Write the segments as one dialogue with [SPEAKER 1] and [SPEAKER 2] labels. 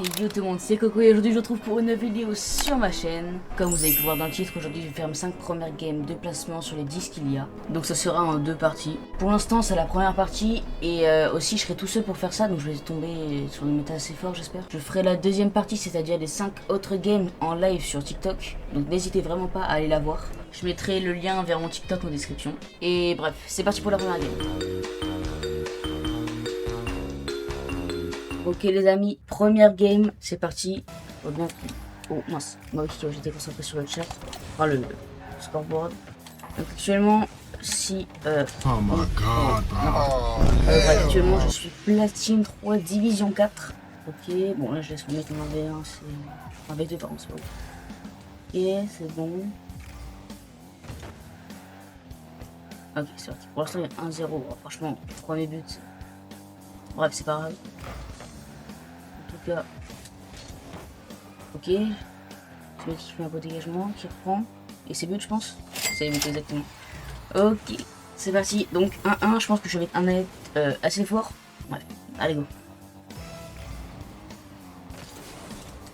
[SPEAKER 1] Et yo tout le monde, c'est Coco et aujourd'hui je vous retrouve pour une vidéo sur ma chaîne. Comme vous avez pu voir dans le titre, aujourd'hui je vais faire mes 5 premières games de placement sur les 10 qu'il y a. Donc ça sera en 2 parties. Pour l'instant c'est la première partie et aussi je serai tout seul pour faire ça, donc je vais tomber sur une méta assez fort j'espère. Je ferai la deuxième partie, c'est-à-dire les 5 autres games en live sur TikTok. Donc n'hésitez vraiment pas à aller la voir. Je mettrai le lien vers mon TikTok en description. Et bref, c'est parti pour la première game. Ok les amis, première game, c'est parti. Oh, bien. Oh mince, moi aussi j'étais concentré sur le chat. Enfin le scoreboard. Donc actuellement, si...
[SPEAKER 2] Oh my god, bro.
[SPEAKER 1] actuellement je suis platine 3 division 4. Ok, bon là je laisse remettre mon V1, c'est... Un V2 pardon, c'est pas bon. Ok, c'est bon. Ok, c'est parti. Pour l'instant il y a 1-0. Oh, franchement, premier but. Bref, c'est pas grave. En tout cas, ok. Ce mec qui fait un beau dégagement, qui reprend. Et c'est but, je pense. C'est but, exactement. Ok, c'est parti. Donc 1-1, je pense que je vais mettre un net assez fort. Bref, allez go.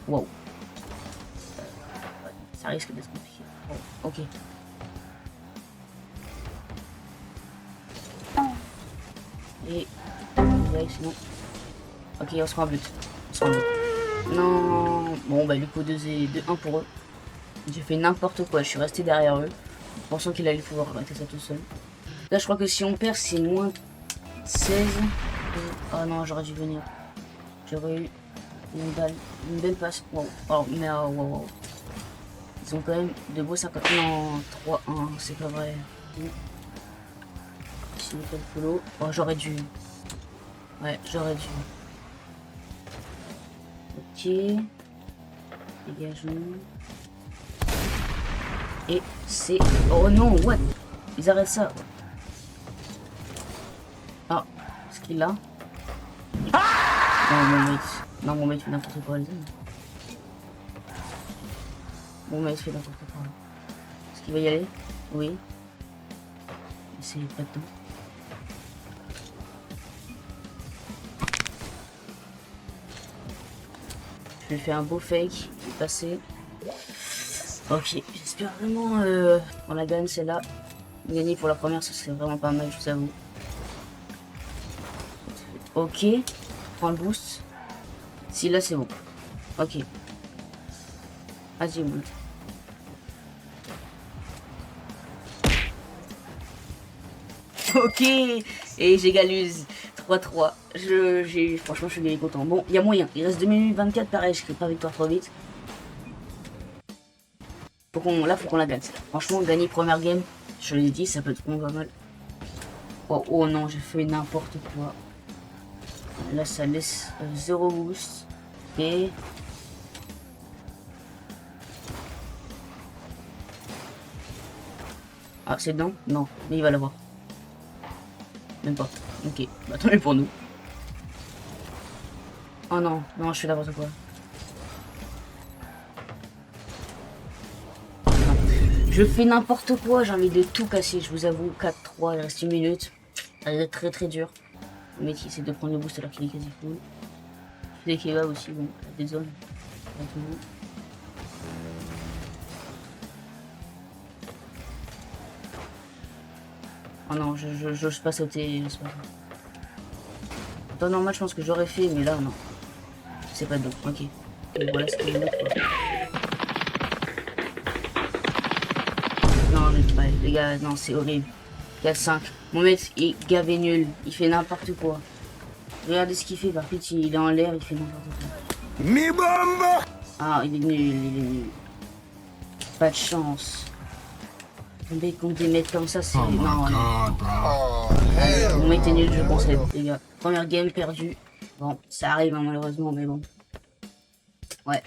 [SPEAKER 1] Wow. Ouais, ça risque d'être compliqué. Oh, ok. Et... Ouais, sinon... Ok, on se prend un but. On se prend un but. Non. Bon, bah du coup 2-1 pour eux. J'ai fait n'importe quoi, je suis resté derrière eux, pensant qu'il allait pouvoir arrêter ça tout seul. Là, je crois que si on perd, c'est moins 16. Oh non, j'aurais dû venir. J'aurais eu une belle passe. Wow. Oh, mais wow, wow. Ils ont quand même de beaux 50. Non, 3-1, c'est pas vrai. Sinon, pas le follow. Oh, j'aurais dû. Ouais, j'aurais dû. Ok. Dégagement. Et c'est... Oh non, what? Ils arrêtent ça. Ah, ce qu'il a. Non, mon mec fait n'importe quoi, les amis. Mon mec fait n'importe quoi. Est-ce qu'il va y aller? Oui. C'est pas de temps. Je lui fais un beau fake. Il est passé. Ok, j'espère vraiment on la gagne celle-là. Gagner pour la première, ça serait vraiment pas mal, je vous avoue. Ok, prends le boost. Si là c'est bon. Ok. Vas-y, bon. Ok, et j'égalise 3-3. Franchement, je suis content. Bon, il y a moyen. Il reste 2 minutes 24, pareil, je crée pas victoire trop vite. Là, faut qu'on la gagne. Franchement, gagner première game, je l'ai dit, ça peut être vraiment pas mal. Oh, oh non, j'ai fait n'importe quoi. Là, ça laisse 0 boost. Et... Ah, c'est dedans? Non, mais il va l'avoir. Même pas. Ok, bah tant mieux pour nous. Oh non, non, je fais n'importe quoi. Je fais n'importe quoi, j'ai envie de tout casser, je vous avoue. 4-3, il reste 1 minute. Ça va être très très dur. Le mec il essaie de prendre le boost alors qu'il est quasi full. Dès qu'il va aussi, bon, il y a des zones. Oh non, j'ose pas sauter. En temps normal, je pense que j'aurais fait, mais là, non. C'est pas dedans, ok. Et voilà ce qu'il y a. Non, les gars, non, c'est horrible. 4-5. Mon mec est gavé nul. Il fait n'importe quoi. Regardez ce qu'il fait, par contre, il est en l'air, il fait n'importe quoi.
[SPEAKER 2] Mi bomba!
[SPEAKER 1] Ah, il est nul, il est nul. Pas de chance. Tomber contre des mecs comme ça, c'est...
[SPEAKER 2] Oh my
[SPEAKER 1] non,
[SPEAKER 2] god, bro.
[SPEAKER 1] mon mec est nul, je conseille, les gars. Première game perdue. Bon, ça arrive hein, malheureusement, mais bon. Ouais,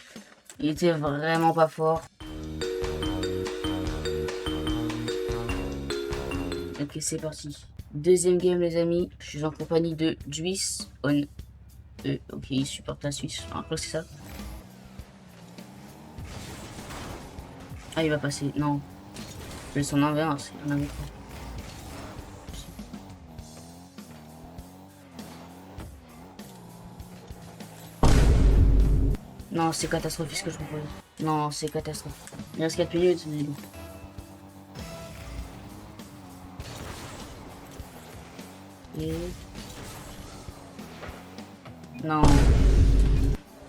[SPEAKER 1] il était vraiment pas fort. Ok, c'est parti. Deuxième game, les amis. Je suis en compagnie de Juice on. Ok, il supporte la Suisse. Je crois que c'est ça. Ah, il va passer. Non. Je laisse son inverse. Il en avait pas. Non, c'est catastrophique ce que je propose. Non, c'est catastrophique. Il reste 4 minutes, mais bon. Et... Non.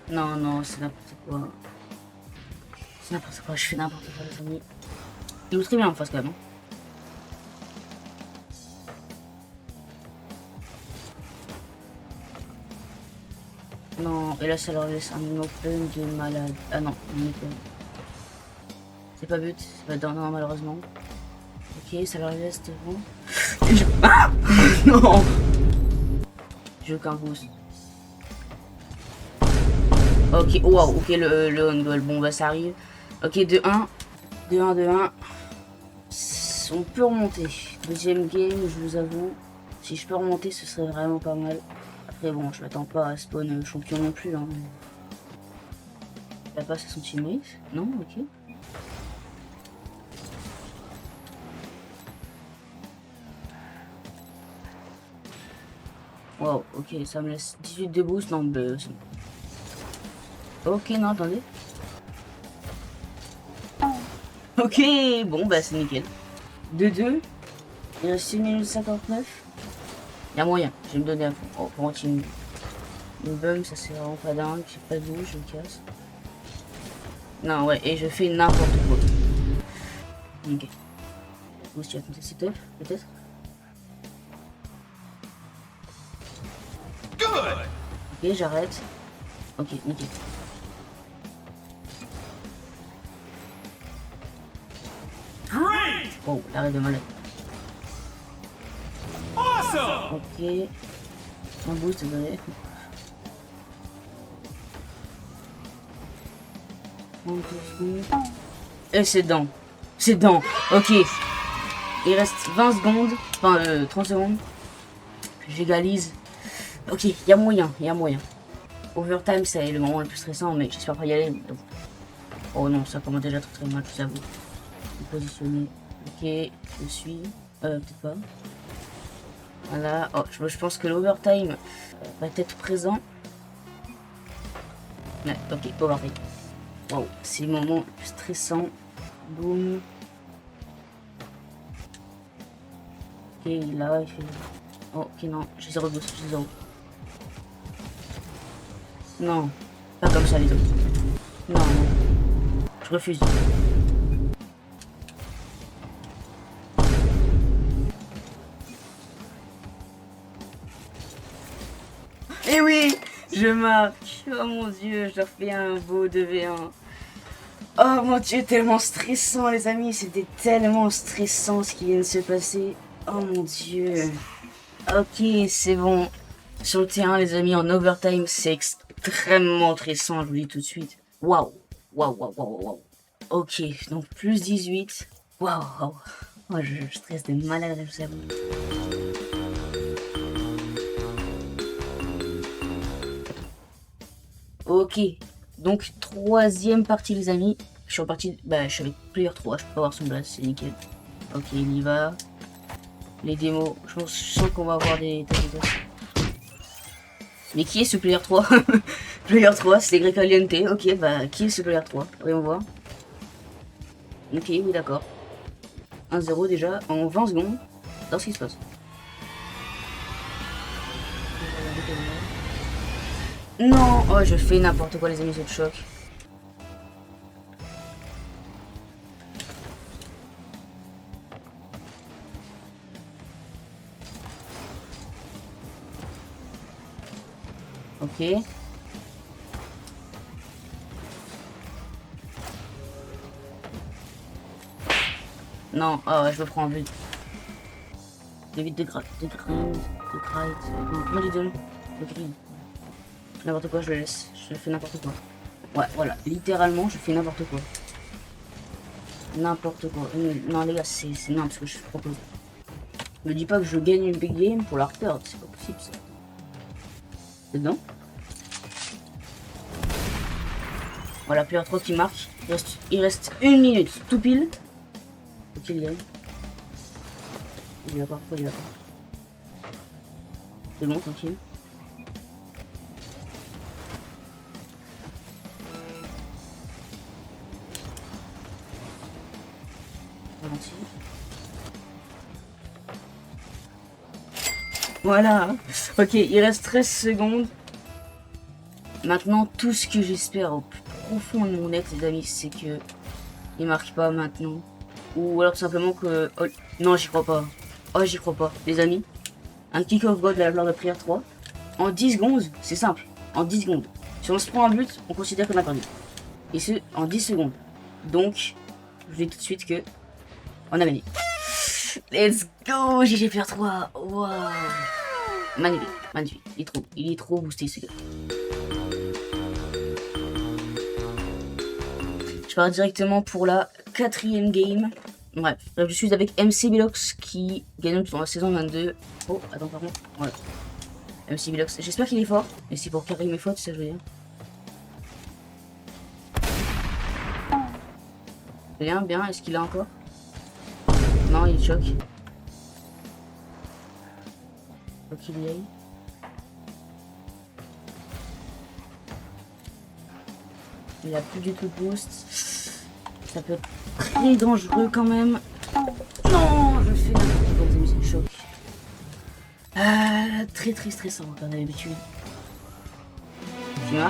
[SPEAKER 1] Non, non, c'est n'importe quoi. C'est n'importe quoi, je fais n'importe quoi, les amis. Il joue très bien en face quand même. Hein. Non, et là ça leur laisse un open de malade. Ah non, un open. C'est pas but, c'est pas dans, non, malheureusement. Ok, ça leur laisse devant. Ah non. J'ai aucun boost. Ok, wow, ok, le on goal. Bon, bah ça arrive. Ok, 2-1. 2-1, 2-1. On peut remonter. Deuxième game, je vous avoue. Si je peux remonter, ce serait vraiment pas mal. Après, bon, je m'attends pas à spawn champion non plus. Hein. Il a pas son teammate. Non, ok. Wow, ok, ça me laisse 18 de boost. Non, bah, ok, non, attendez. Ok, bon, bah c'est nickel. 2-2. Il reste 6 minutes 59. Il y a moyen, je vais me donner à fond. Oh, pour continuer. Le bum, ça c'est vraiment pas dingue. J'ai pas de bouche, je me casse. Non, ouais, et je fais n'importe quoi. Ok. Bon, si tu vas compter setup, peut-être. Ok, j'arrête. Ok, nickel. Oh, l'arrêt de malade. Ok. Un boost, désolé. Et c'est dedans. C'est dedans. Ok. Il reste 20 secondes. Enfin, 30 secondes. J'égalise. Ok, il y a moyen. Il y a moyen. Overtime, c'est le moment le plus stressant, mais j'espère pas y aller. Donc... Oh non, ça commence déjà très mal, je vous avoue. Positionner. Ok, je suis. Peut-être pas. Voilà. Oh, je pense que l'overtime va être présent. Ouais, ok, overtime. Wow, c'est le moment le plus stressant. Boum. Ok, là, il fait. Oh, ok, non, j'ai 0 boost, j'ai 0. Non, pas comme ça, les autres. Non, non. Je refuse. Eh oui, je marque. Oh mon dieu, je leur fais un beau 2v1. Oh mon dieu, tellement stressant les amis, c'était tellement stressant ce qui vient de se passer. Oh mon dieu. Ok, c'est bon. Sur le terrain les amis, en overtime, c'est extrêmement stressant, je vous dis tout de suite. Waouh, waouh, waouh, waouh, waouh. Ok, donc plus 18. Waouh, waouh. Oh, je stresse de malade, je vous avoue. Ok, donc troisième partie les amis. Je suis reparti, bah je suis avec player 3, je peux pas voir son blast, c'est nickel. Ok, il y va. Les démos, je sens qu'on va avoir des... Mais qui est ce player 3? Player 3, c'est Greg Caliente. Ok, bah qui est ce player 3? Voyons voir. Ok, oui d'accord. 1-0 déjà, en 20 secondes. Dans ce qui se passe. Non, oh je fais n'importe quoi les amis, c'est le choc. Ok. Non, oh ouais, je me prends en but. David de Grind, de Grind. Non, comment il dit de Grind. N'importe quoi, je le laisse. Je fais n'importe quoi. Ouais, voilà. Littéralement, je fais n'importe quoi. N'importe quoi. Non, les gars, c'est non, parce que je propose. Me dis pas que je gagne une big game pour la reperdre. C'est pas possible, ça. C'est dedans. Voilà, player 3 qui marque. Il reste 1 minute, tout pile. Ok, il gagne. Il va pas, pourquoi il va pas? C'est bon, tranquille. gentil. Voilà. Ok, il reste 13 secondes. Maintenant, tout ce que j'espère au plus profond de mon être, les amis, c'est que il marque pas maintenant. Ou alors tout simplement que... Oh, non, j'y crois pas. Oh, j'y crois pas. Les amis, un kick-off god de la gloire de prière 3. En 10 secondes, c'est simple. En 10 secondes. Si on se prend un but, on considère qu'on a perdu. Et ce, en 10 secondes. Donc, je dis tout de suite que... on a gagné. Let's go, GG prière 3. Waouh. Magnifique, magnifique. Il est trop boosté, ce gars. Je pars directement pour la 4ème game. Bref, je suis avec MC Bilox qui gagne dans la saison 22. Oh, attends, pardon. Voilà. MC Bilox, j'espère qu'il est fort. Et c'est pour carrer mes fautes, c'est ça que je veux dire. Bien, bien, est-ce qu'il a encore? Non, il choque. Faut qu'il y aille. Il a plus du tout de boost. Ça peut être très dangereux quand même. Non, je fais n'importe quoi, les amis, c'est choc. Très très stressant comme d'habitude. Tu vois?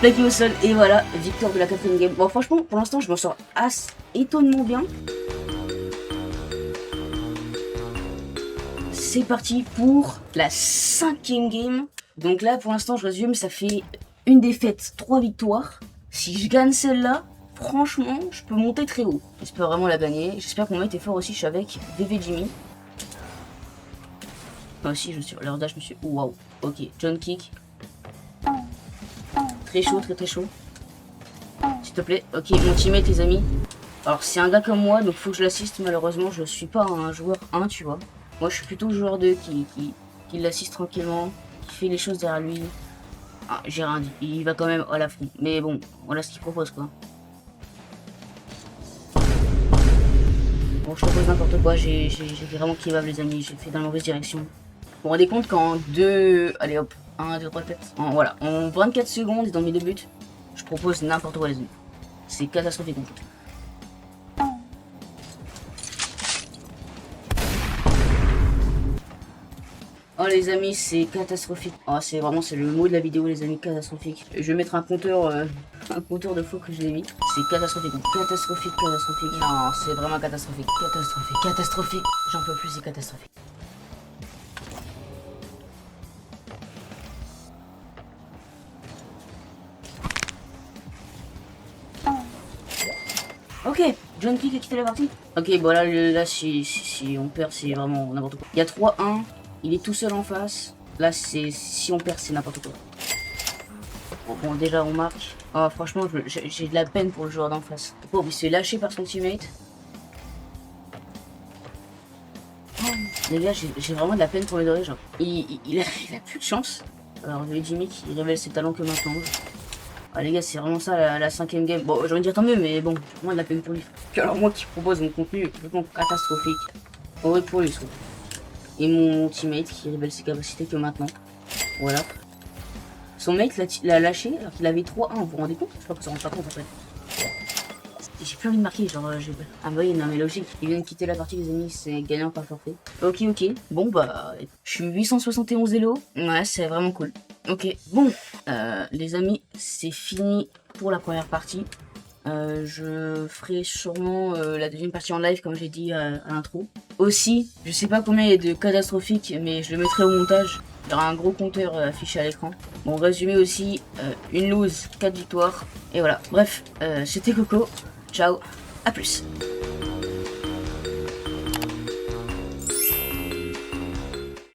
[SPEAKER 1] Plaqué au sol, et voilà, victoire de la 4ème game. Bon, franchement, pour l'instant, je m'en sors étonnamment bien. C'est parti pour la 5ème game. Donc là, pour l'instant, je résume, ça fait une défaite, 3 victoires. Si je gagne celle-là, franchement, je peux monter très haut. J'espère vraiment la gagner. J'espère que mon mec est fort aussi. Je suis avec VV Jimmy. Moi aussi, je suis sur leur dash, monsieur. Waouh, ok, John Kick. Très chaud, très très chaud. S'il te plaît. Ok, mon teammate, les amis. Alors, c'est un gars comme moi, donc faut que je l'assiste. Malheureusement, je suis pas un joueur 1, tu vois. Moi, je suis plutôt joueur 2 qui l'assiste tranquillement, qui fait les choses derrière lui. Ah, j'ai rien dit. Il va quand même à la front. Mais bon, voilà ce qu'il propose, quoi. Bon, je propose n'importe quoi. J'ai vraiment kebab, les amis. J'ai fait dans la mauvaise direction. Vous vous rendez compte qu'en 2... Allez, hop. 1, 2, 3, 4. Voilà. En 24 secondes, et dans mes 2 buts, je propose n'importe quoi, les amis. C'est catastrophique, en fait. Oh les amis, c'est catastrophique. Oh, c'est le mot de la vidéo, les amis, catastrophique. Je vais mettre un compteur de faux que je l'ai mis. C'est catastrophique. Catastrophique, catastrophique. Non, c'est vraiment catastrophique. Catastrophique, catastrophique. J'en peux plus, c'est catastrophique. Ok, John Kick a quitté la partie. Ok, bon là si on perd, c'est vraiment n'importe quoi. Il y a 3-1, il est tout seul en face. Là, si on perd, c'est n'importe quoi. Bon, déjà on marque. Oh, franchement, j'ai de la peine pour le joueur d'en face. Bon, il se fait lâcher par son teammate. Oh, les gars, j'ai vraiment de la peine pour les dorés, genre. Il a plus de chance. Alors, Jimmy qui révèle ses talents que maintenant. Ah les gars, c'est vraiment ça la 5ème game. Bon, j'ai envie de dire tant mieux, mais bon, moi de la peine pour lui. Puis alors moi qui propose mon contenu complètement catastrophique. Ouais, pour lui, et mon teammate qui révèle ses capacités que maintenant. Voilà. Son mate l'a lâché alors qu'il avait 3-1, vous vous rendez compte? Je crois que ça rend pas compte en fait. J'ai plus envie de marquer, genre j'ai... Ah bah oui, non mais logique, il vient de quitter la partie les amis, c'est gagnant par forfait. Ok, bon bah, je suis 871 elo, ouais c'est vraiment cool. Ok, bon, les amis, c'est fini pour la première partie. Je ferai sûrement la deuxième partie en live comme j'ai dit à l'intro. Aussi, je sais pas combien il y a de catastrophiques, mais je le mettrai au montage. Il y aura un gros compteur affiché à l'écran. Bon, résumé aussi, une lose, 4 victoires. Et voilà, bref, c'était Coco. Ciao, à plus.